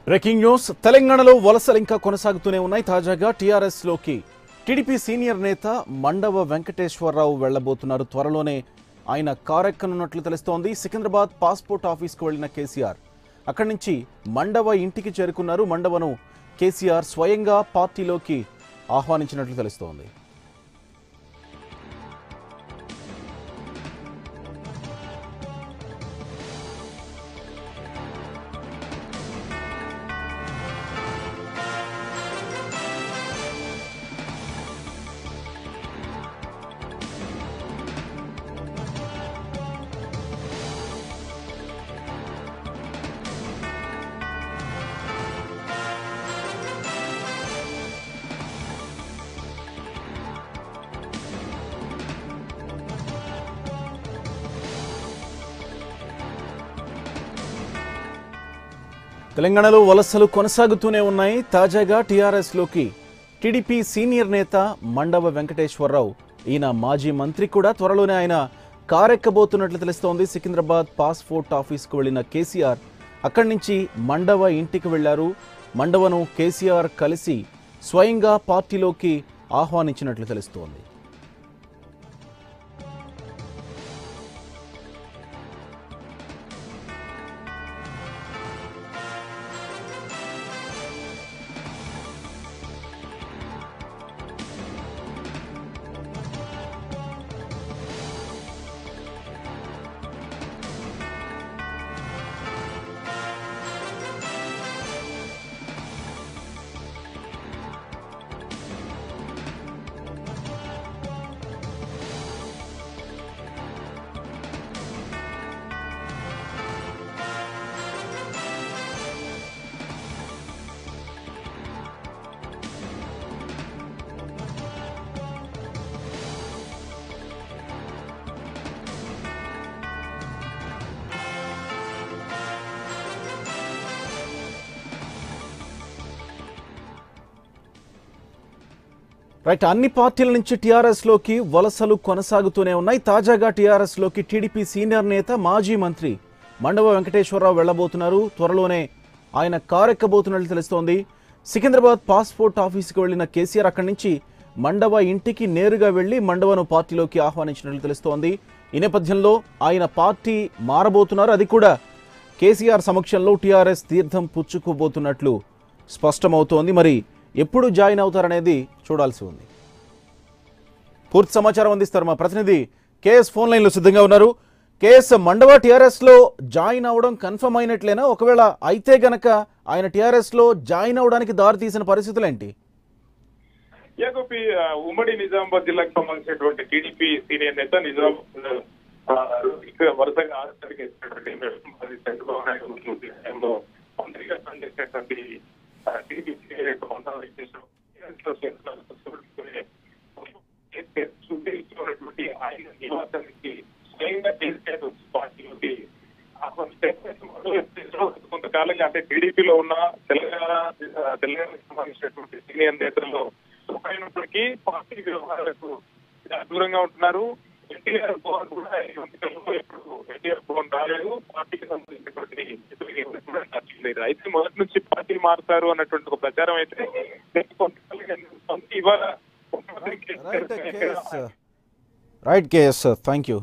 Breaking news తెలంగాణలో వలసలు ఇంకా కొనసాగుతూనే ఉన్నాయి. తాజాగా టీఆర్ఎస్ లోకి టీడీపీ సీనియర్ నేత మండవ వెంకటేశ్వరరావు వెళ్లబోతున్నారు. త్వరలోనే ఆయన కారెక్కనున్నట్లు తెలుస్తోంది. సికింద్రాబాద్ పాస్పోర్ట్ ఆఫీస్కు వెళ్లిన కేసీఆర్ అక్కడి నుంచి మండవ ఇంటికి చేరుకున్నారు. మండవను కేసీఆర్ స్వయంగా పార్టీలోకి ఆహ్వానించినట్లు తెలుస్తోంది. తెలంగాణలో వలసలు కొనసాగుతూనే ఉన్నాయి. తాజాగా టీఆర్ఎస్ లోకి టీడీపీ సీనియర్ నేత మండవ వెంకటేశ్వరరావు, ఈయన మాజీ మంత్రి కూడా, త్వరలోనే ఆయన కారెక్కబోతున్నట్లు తెలుస్తోంది. సికింద్రాబాద్ పాస్పోర్ట్ ఆఫీస్కు వెళ్లిన కేసీఆర్ అక్కడి నుంచి మండవ ఇంటికి వెళ్లారు. మండవను కేసీఆర్ కలిసి స్వయంగా పార్టీలోకి ఆహ్వానించినట్లు తెలుస్తోంది. రైట్, అన్ని పార్టీల నుంచి టీఆర్ఎస్ లోకి వలసలు కొనసాగుతూనే ఉన్నాయి. తాజాగా టీఆర్ఎస్ లోకి టీడీపీ సీనియర్ నేత మాజీ మంత్రి మండవ వెంకటేశ్వరరావు వెళ్లబోతున్నారు. త్వరలోనే ఆయన కారెక్కబోతున్నట్లు తెలుస్తోంది. సికింద్రాబాద్ పాస్పోర్ట్ ఆఫీస్కి వెళ్లిన కేసీఆర్ అక్కడి నుంచి మండవ ఇంటికి నేరుగా వెళ్లి మండవను పార్టీలోకి ఆహ్వానించినట్లు తెలుస్తోంది. ఈ నేపథ్యంలో ఆయన పార్టీ మారబోతున్నారు. అది కూడా కేసీఆర్ సమక్షంలో టీఆర్ఎస్ తీర్థం పుచ్చుకోబోతున్నట్లు స్పష్టమవుతోంది. మరి ఎప్పుడు జాయిన్ అవుతారనేది చూడాల్సి ఉంది. పూర్తి సమాచారం అందిస్తారు మా ప్రతినిధి కేఎస్. ఫోన్ లైన్లో సిద్ధంగా ఉన్నారు. కేఎస్, మండవ టీఆర్ఎస్ లో జాయిన్ అవడం కన్ఫర్మ్ అయినట్లేనా? ఒకవేళ అయితే గనక ఆయన టీఆర్ఎస్ లో జాయిన్ అవడానికి దారి తీసిన పరిస్థితులు ఏంటి? యాగోపి ఉమ్మడి నిజామాబాద్ జిల్లాకు సంబంధించినటువంటి టీడీపీ సీనియర్ నేత నిజామాబాద్ వరుసగా ఆరోగ్యానికి మంత్రిగా పనిచేసినటువంటి ఆయన నివాసానికి స్వయంగా పార్టీలోకి కొంతకాలంగా, అంటే టీడీపీలో ఉన్న తెలంగాణకు సంబంధించినటువంటి సీనియర్ నేతల్లో అయినప్పటికీ పార్టీ వ్యవహారాలకు దూరంగా ఉంటున్నారు. ఎన్టీఆర్ భవన్ కూడా ఎన్టీఆర్ భవన్ రాలేదు. పార్టీకి సంబంధించినటువంటి లేదు. అయితే మొదటి నుంచి పార్టీ మారుతారు అన్నటువంటి ఒక ప్రచారం అయితే ఇవాళ రైట్ కేఎస్, థ్యాంక్ యూ.